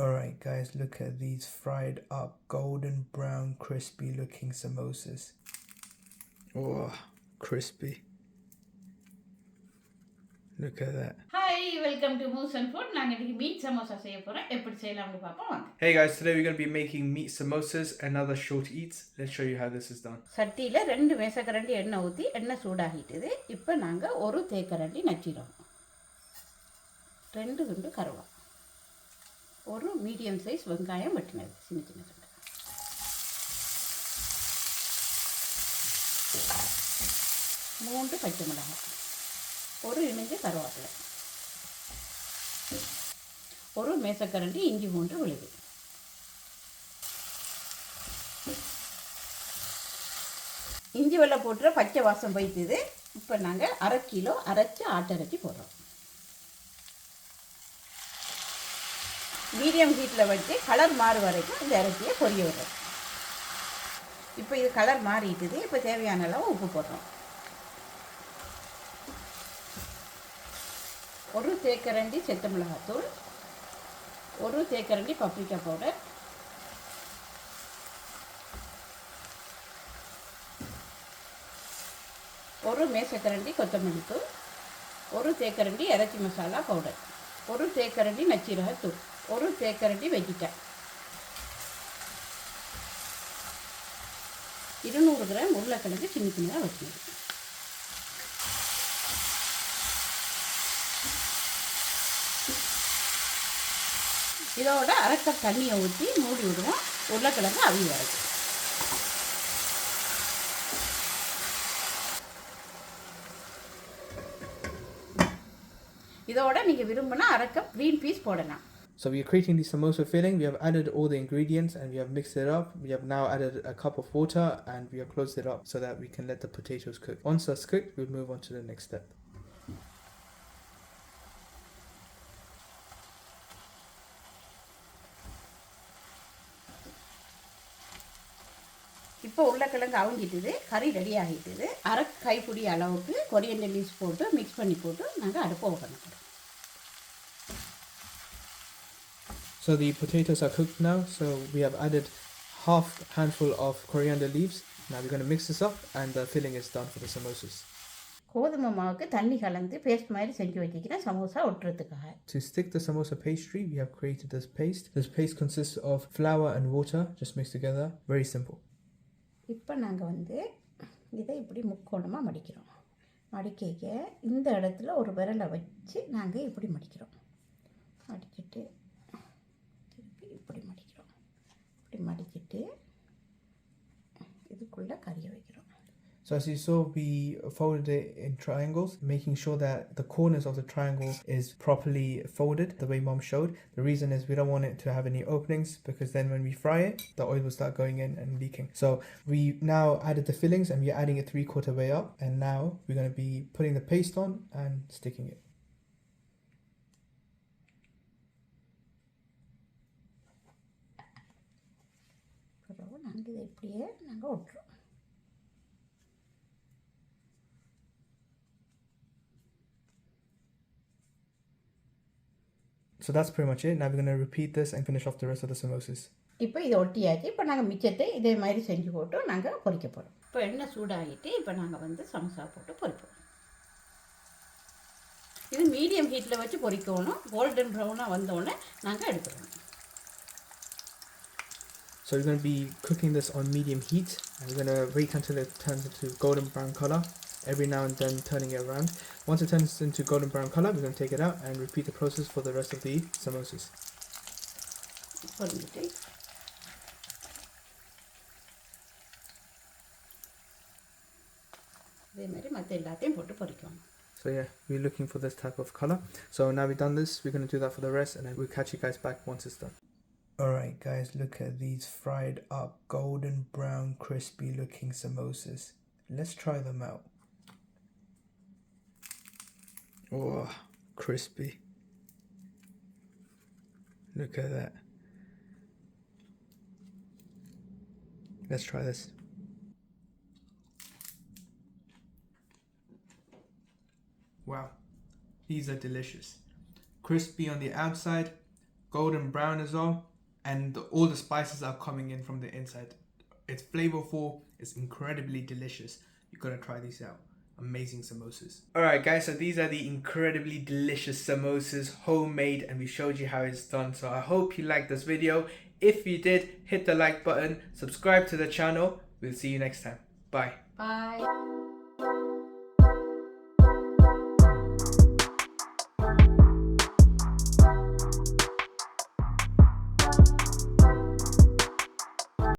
Alright guys, look at these fried up golden brown crispy looking samosas. Oh, crispy. Look at that. Hi, welcome to Muson Foods. நாங்க இன்னைக்கு meet samosa செய்ய போறோம். எப்படி செய்யலாம்னு பாப்போம் வாங்க. Hey guys, today we're going to be making meat samosas and other short eats. Let's show you how this is done. சட்டியில 2 மேசக்கரண்டி எண்ணெய் ஊத்தி எண்ணெய் சூடாகிட்டது. இப்போ நாங்க ஒரு தேக்கரண்டி நச்சீரகம், 2 துண்டு கருவா, ஒரு மீடியம் சைஸ் வெங்காயம் வெட்டினது சின்ன சின்ன துண்டு, 3 பச்சை மிளகாய், ஒரு இனிஞ்ச கருவேப்பிலை, ஒரு மேசக்கரண்டி இஞ்சி பூண்டு விழுது, இஞ்சி வெள்ளை போட்டு பச்சை வாசம் போய்த்துது. இப்போ நாங்கள் 1/2 கிலோ அரைச்சி ஆட்டரைச்சி போடுறோம். மீடியம் ஹீட்டில் வச்சு கலர் மாறு வரைக்கும் இந்த இறைச்சியை பொரிய விடுறோம். இப்போ இது கலர் மாறிட்டுது. இப்போ தேவையான அளவு உப்பு போடுறோம். ஒரு தேக்கரண்டி செத்த மிளகாத்தூள், ஒரு தேக்கரண்டி பப்ரிக்கா பவுடர், ஒரு மேசக்கரண்டி கொத்தமல்லி தூள், ஒரு தேக்கரண்டி இறைச்சி மசாலா பவுடர், ஒரு தேக்கரண்டி நச்சீரகத்தூள், ஒரு தேக்கரண்டி வெஜிடா, 200 கிராம் உருளைக்கிழங்கு சின்ன சின்னதாக வச்சுக்கணும். இதோட 1/2 கப் தண்ணியை ஊற்றி மூடி விடுவோம். உருளைக்கிழங்கு அவி வரைக்கும். இதோட நீங்கள் விரும்பினா 1/2 கப் க்ரீன் பீஸ் போடலாம். So we are creating the samosa filling. We have added all the ingredients and we have mixed it up. We have now added a cup of water and we have closed it up so that we can let the potatoes cook. Once that's cooked, we'll move on to the next step. இப்போ உருளைக்கிழங்கு அவிஞ்சிட்டுது, கறி ready ஆகிட்டுது. 1/2 கைப்பிடி அளவுக்கு coriander leaves போட்டு mix பண்ணி போட்டு நாங்கள் அடுப்பை ஓப்பன் பண்ணுறோம். So the potatoes are cooked now. So we have added half handful of coriander leaves. Now we're going to mix this up and the filling is done for the samosas. கோதுமை மாவுக்கு தண்ணி கலந்து paste மாதிரி செஞ்சு வச்சுக்கிறேன் samosa ஒட்டுறதுக்காக. To stick the samosa pastry, we have created this paste. This paste consists of flour and water just mixed together. Very simple. இப்போ நாங்கள் இதை இப்படி முக்கோணமாக மடிக்கிறோம். மடிக்க இந்த இடத்துல ஒரு விரலை வச்சு நாங்கள் இப்படி மடிக்கிறோம். மடிச்சுட்டு திருப்பி இப்படி மடிக்கிறோம். இப்படி மடிச்சுட்டு இதுக்குள்ளே கறியை வைக்கிறோம். So as you saw, we folded it in triangles, making sure that the corners of the triangle is properly folded the way Mom showed. The reason is we don't want it to have any openings because then when we fry it, the oil will start going in and leaking. So we now added the fillings and we're adding it 3/4 way up. And now we're going to be putting the paste on and sticking it. நாங்கள் இதை இப்படியே நாங்கள் ஒட்டுறோம். So that's pretty much it. Now we're going to repeat this and finish off the rest of the samosas. இப்போ இதை ஒட்டியாச்சு. இப்போ நாங்கள் மிச்சத்தை இதே மாதிரி செஞ்சு போட்டு நாங்கள் பொரிக்க போகிறோம். இப்போ எண்ணெய் சூடாகிட்டு இப்போ நாங்கள் சமோசா போட்டு பொரிப்போம். இது மீடியம் ஹீட்டில் வச்சு பொரிக்கணும். கோல்டன் ப்ரௌனாக வந்தோடனே நாங்கள் எடுத்துக்கணும். So we're going to be cooking this on medium heat and we're going to wait until it turns into golden brown color. Every now and then turning it around. Once it turns into golden brown color, we're going to take it out and repeat the process for the rest of the samosas. So yeah, we're looking for this type of color. So now we've done this, we're going to do that for the rest and then we'll catch you guys back once it's done. Alright guys, look at these fried up golden brown crispy looking samosas. Let's try them out. Oh, crispy. Look at that. Let's try this. Wow, these are delicious. Crispy on the outside, golden brown as well, and all the spices are coming in from the inside. It's flavorful, it's incredibly delicious. You gotta try these out. Amazing samosas. Alright guys, so these are the incredibly delicious samosas, homemade, and we showed you how it's done. So I hope you liked this video. If you did, hit the like button, subscribe to the channel. We'll see you next time. Bye. Bye.